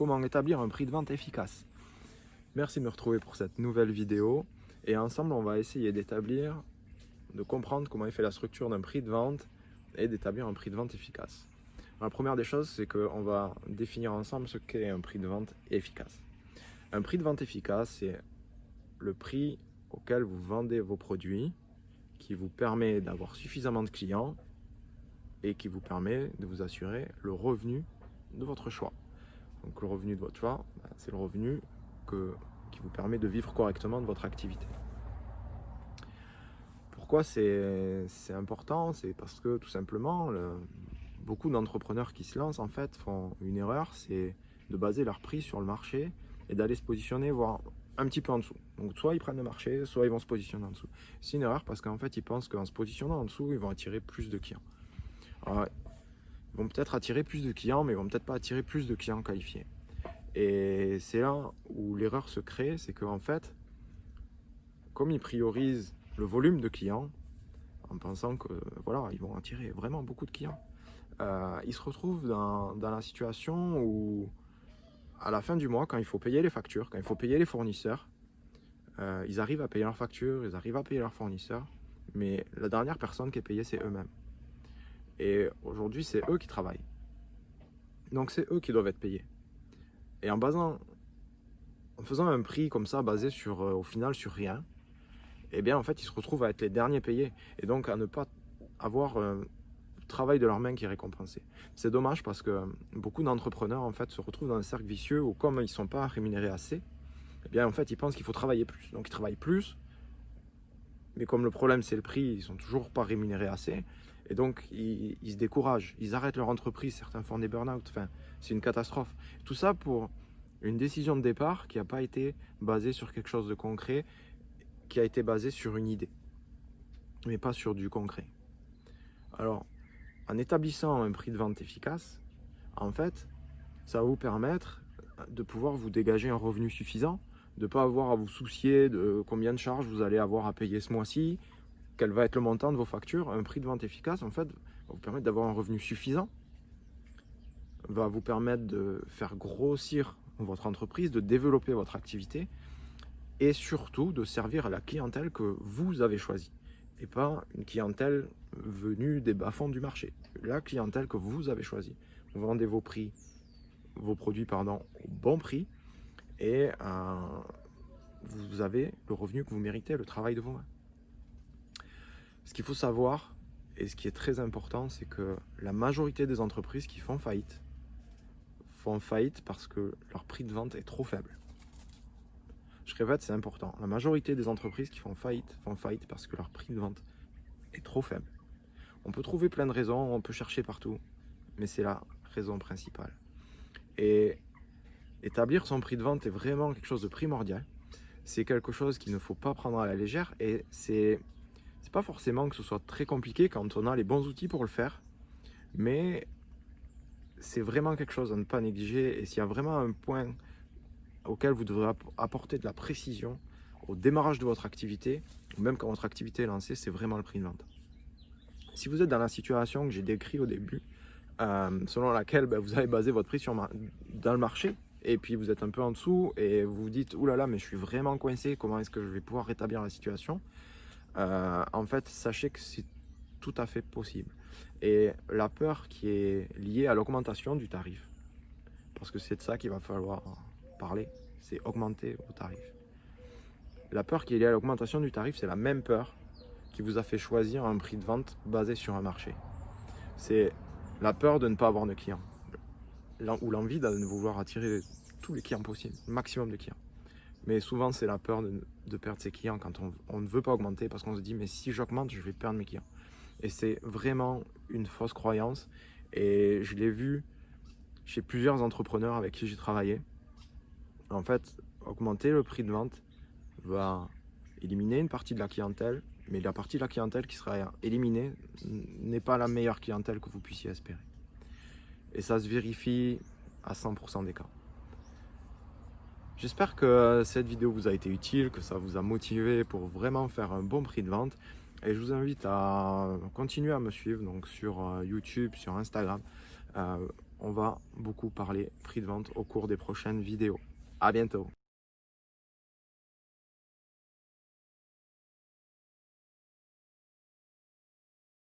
comment établir un prix de vente efficace. Merci de me retrouver pour cette nouvelle vidéo et ensemble on va essayer d'établir, de comprendre comment est fait la structure d'un prix de vente et d'établir un prix de vente efficace. Alors, la première des choses, c'est qu'on va définir ensemble ce qu'est un prix de vente efficace. Un prix de vente efficace, c'est le prix auquel vous vendez vos produits qui vous permet d'avoir suffisamment de clients et qui vous permet de vous assurer le revenu de votre choix. Donc le revenu de votre choix, c'est le revenu qui vous permet de vivre correctement de votre activité. Pourquoi c'est important? C'est parce que tout simplement, beaucoup d'entrepreneurs qui se lancent en fait font une erreur, c'est de baser leur prix sur le marché et d'aller se positionner voire un petit peu en dessous. Donc soit ils prennent le marché, soit ils vont se positionner en dessous. C'est une erreur parce qu'en fait ils pensent qu'en se positionnant en dessous, ils vont attirer plus de clients. Alors, ils vont peut-être attirer plus de clients, mais ils vont peut-être pas attirer plus de clients qualifiés. Et c'est là où l'erreur se crée, c'est qu'en fait, comme ils priorisent le volume de clients, en pensant que voilà, ils vont attirer vraiment beaucoup de clients, ils se retrouvent dans la situation où, à la fin du mois, quand il faut payer les factures, quand il faut payer les fournisseurs, ils arrivent à payer leurs factures, ils arrivent à payer leurs fournisseurs, mais la dernière personne qui est payée, c'est eux-mêmes. Et aujourd'hui, c'est eux qui travaillent. Donc c'est eux qui doivent être payés. Et en faisant un prix comme ça, basé au final sur rien, eh bien en fait, ils se retrouvent à être les derniers payés. Et donc à ne pas avoir le travail de leurs mains qui est récompensé. C'est dommage parce que beaucoup d'entrepreneurs en fait se retrouvent dans un cercle vicieux où comme ils ne sont pas rémunérés assez, eh bien en fait, ils pensent qu'il faut travailler plus. Donc ils travaillent plus, mais comme le problème c'est le prix, ils ne sont toujours pas rémunérés assez. Et donc, ils se découragent, ils arrêtent leur entreprise, certains font des burn-out, enfin, c'est une catastrophe. Tout ça pour une décision de départ qui n'a pas été basée sur quelque chose de concret, qui a été basée sur une idée, mais pas sur du concret. Alors, en établissant un prix de vente efficace, en fait, ça va vous permettre de pouvoir vous dégager un revenu suffisant, de ne pas avoir à vous soucier de combien de charges vous allez avoir à payer ce mois-ci, quel va être le montant de vos factures. Un prix de vente efficace, en fait, va vous permettre d'avoir un revenu suffisant, va vous permettre de faire grossir votre entreprise, de développer votre activité et surtout de servir à la clientèle que vous avez choisie et pas une clientèle venue des bas-fonds du marché. La clientèle que vous avez choisie. Vous vendez vos produits au bon prix et vous avez le revenu que vous méritez, le travail de vos mains. Ce qu'il faut savoir, et ce qui est très important, c'est que la majorité des entreprises qui font faillite parce que leur prix de vente est trop faible. Je répète, c'est important. La majorité des entreprises qui font faillite parce que leur prix de vente est trop faible. On peut trouver plein de raisons, on peut chercher partout, mais c'est la raison principale. Et établir son prix de vente est vraiment quelque chose de primordial. C'est quelque chose qu'il ne faut pas prendre à la légère et c'est pas forcément que ce soit très compliqué quand on a les bons outils pour le faire, mais c'est vraiment quelque chose à ne pas négliger. Et s'il y a vraiment un point auquel vous devrez apporter de la précision au démarrage de votre activité, ou même quand votre activité est lancée, c'est vraiment le prix de vente. Si vous êtes dans la situation que j'ai décrite au début, selon laquelle vous avez basé votre prix dans le marché, et puis vous êtes un peu en dessous, et vous vous dites « Ouh là là, mais je suis vraiment coincé, comment est-ce que je vais pouvoir rétablir la situation ?» En fait, sachez que c'est tout à fait possible. Et la peur qui est liée à l'augmentation du tarif, parce que c'est de ça qu'il va falloir parler, c'est augmenter vos tarifs. La peur qui est liée à l'augmentation du tarif, c'est la même peur qui vous a fait choisir un prix de vente basé sur un marché. C'est la peur de ne pas avoir de clients, ou l'envie de vouloir attirer tous les clients possibles, le maximum de clients. Mais souvent, c'est la peur de perdre ses clients quand on ne veut pas augmenter parce qu'on se dit « mais si j'augmente, je vais perdre mes clients ». Et c'est vraiment une fausse croyance. Et je l'ai vu chez plusieurs entrepreneurs avec qui j'ai travaillé. En fait, augmenter le prix de vente va éliminer une partie de la clientèle, mais la partie de la clientèle qui sera éliminée n'est pas la meilleure clientèle que vous puissiez espérer. Et ça se vérifie à 100% des cas. J'espère que cette vidéo vous a été utile, que ça vous a motivé pour vraiment faire un bon prix de vente. Et je vous invite à continuer à me suivre donc sur YouTube, sur Instagram. on va beaucoup parler prix de vente au cours des prochaines vidéos. À bientôt.